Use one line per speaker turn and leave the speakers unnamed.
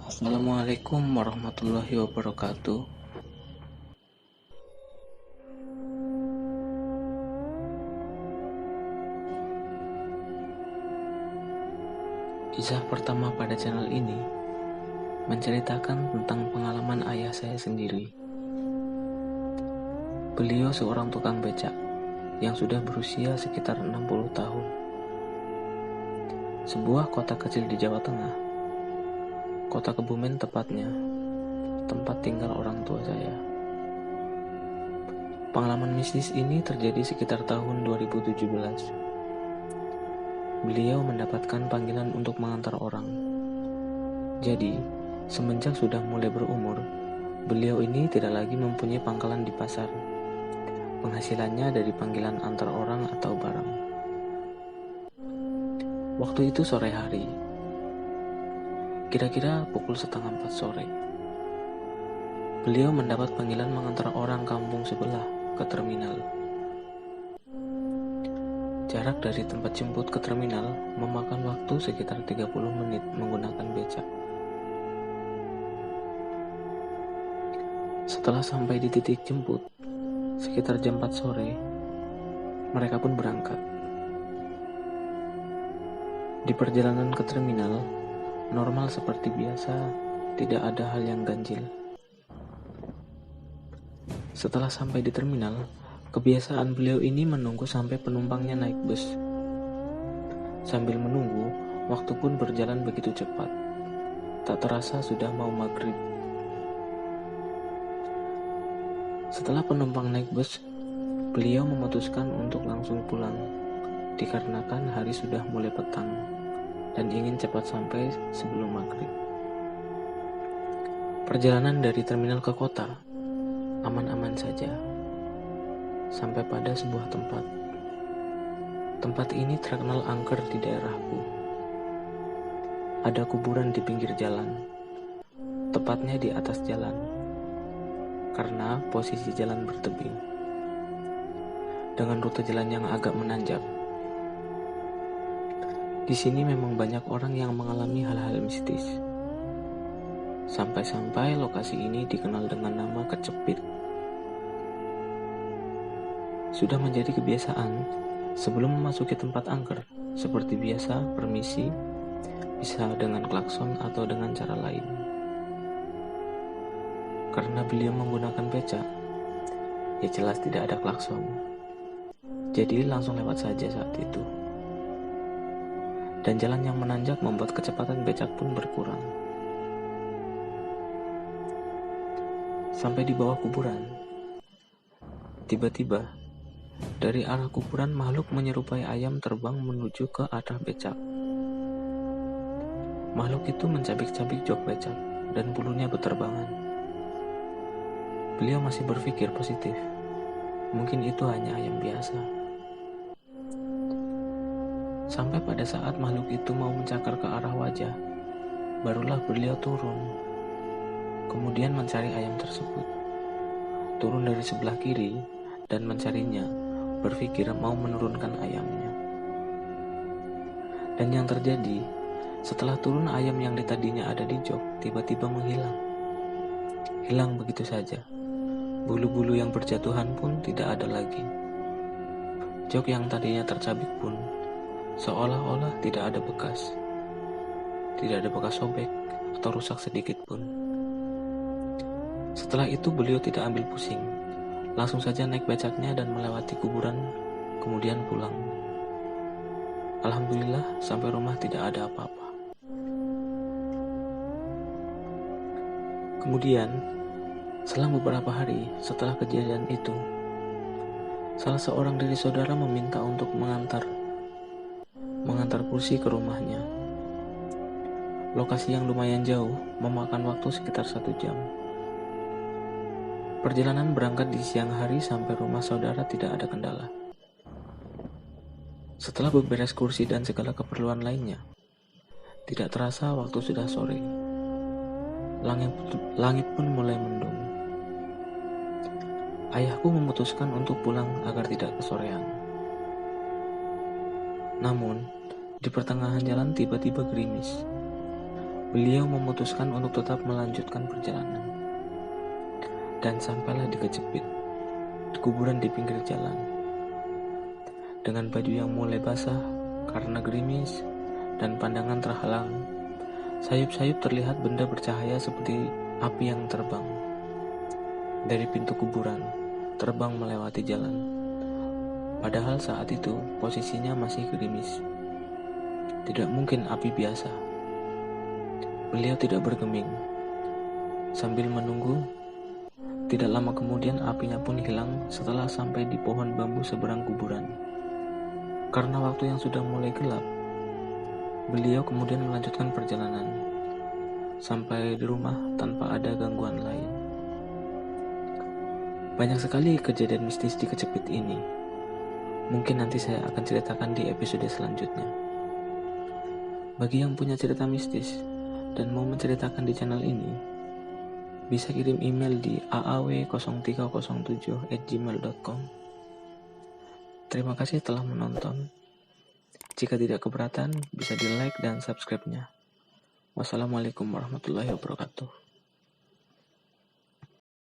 Assalamualaikum warahmatullahi wabarakatuh. Kisah pertama pada channel ini menceritakan tentang pengalaman ayah saya sendiri. Beliau seorang tukang becak yang sudah berusia sekitar 60 tahun. Sebuah kota kecil di Jawa Tengah, kota Kebumen tepatnya, tempat tinggal orang tua saya. Pengalaman mistis ini terjadi sekitar tahun 2017. Beliau mendapatkan panggilan untuk mengantar orang. Jadi, semenjak sudah mulai berumur, beliau ini tidak lagi mempunyai pangkalan di pasar. Penghasilannya dari panggilan antar orang atau barang. Waktu itu sore hari, kira-kira pukul 3:30 sore. Beliau mendapat panggilan mengantar orang kampung sebelah ke terminal. Jarak dari tempat jemput ke terminal memakan waktu sekitar 30 menit menggunakan becak. Setelah sampai di titik jemput, sekitar jam 4 sore, mereka pun berangkat. Di perjalanan ke terminal, normal seperti biasa, tidak ada hal yang ganjil. Setelah sampai di terminal, kebiasaan beliau ini menunggu sampai penumpangnya naik bus. Sambil menunggu, waktu pun berjalan begitu cepat. Tak terasa sudah mau maghrib. Setelah penumpang naik bus, beliau memutuskan untuk langsung pulang, dikarenakan hari sudah mulai petang dan ingin cepat sampai sebelum maghrib. Perjalanan dari terminal ke kota aman-aman saja, sampai pada sebuah tempat. Tempat ini terkenal angker di daerahku. Ada kuburan di pinggir jalan, tepatnya di atas jalan, karena posisi jalan bertebing, dengan rute jalan yang agak menanjak. Di sini memang banyak orang yang mengalami hal-hal mistis. Sampai-sampai lokasi ini dikenal dengan nama Kecepit. Sudah menjadi kebiasaan, sebelum memasuki tempat angker, seperti biasa, permisi, bisa dengan klakson atau dengan cara lain. Karena beliau menggunakan becak, ya jelas tidak ada klakson. Jadi langsung lewat saja saat itu. Dan jalan yang menanjak membuat kecepatan becak pun berkurang. Sampai di bawah kuburan, tiba-tiba dari arah kuburan makhluk menyerupai ayam terbang menuju ke arah becak. Makhluk itu mencabik-cabik jok becak dan bulunya berterbangan. Beliau masih berpikir positif, mungkin itu hanya ayam biasa. Sampai pada saat makhluk itu mau mencakar ke arah wajah, barulah beliau turun, kemudian mencari ayam tersebut. Turun dari sebelah kiri dan mencarinya, berpikir mau menurunkan ayamnya. Dan yang terjadi, setelah turun ayam yang tadinya ada di jok, tiba-tiba menghilang. Hilang begitu saja. Bulu-bulu yang berjatuhan pun tidak ada lagi. Jok yang tadinya tercabik pun seolah-olah tidak ada bekas. Tidak ada bekas sobek atau rusak sedikit pun. Setelah itu beliau tidak ambil pusing, langsung saja naik becaknya dan melewati kuburan, kemudian pulang. Alhamdulillah sampai rumah tidak ada apa-apa. Kemudian, selang beberapa hari setelah kejadian itu, salah seorang dari saudara meminta untuk mengantar kursi ke rumahnya. Lokasi yang lumayan jauh, memakan waktu sekitar 1 jam. Perjalanan berangkat di siang hari sampai rumah saudara tidak ada kendala. Setelah beberes kursi dan segala keperluan lainnya, tidak terasa waktu sudah sore. Langit pun mulai mendung. Ayahku memutuskan untuk pulang agar tidak kesorean. Namun, di pertengahan jalan tiba-tiba gerimis. Beliau memutuskan untuk tetap melanjutkan perjalanan. Dan sampailah di Kejepit, di kuburan di pinggir jalan. Dengan baju yang mulai basah karena gerimis dan pandangan terhalang, sayup-sayup terlihat benda bercahaya seperti api yang terbang. Dari pintu kuburan, terbang melewati jalan. Padahal saat itu posisinya masih gerimis. Tidak mungkin api biasa. Beliau tidak bergeming. Sambil menunggu, tidak lama kemudian apinya pun hilang setelah sampai di pohon bambu seberang kuburan. Karena waktu yang sudah mulai gelap, beliau kemudian melanjutkan perjalanan sampai di rumah tanpa ada gangguan lain. Banyak sekali kejadian mistis di Kejepit ini. Mungkin nanti saya akan ceritakan di episode selanjutnya. Bagi yang punya cerita mistis dan mau menceritakan di channel ini, bisa kirim email di aaw0307@gmail.com. Terima kasih telah menonton. Jika tidak keberatan, bisa di like dan subscribe-nya. Wassalamualaikum warahmatullahi wabarakatuh.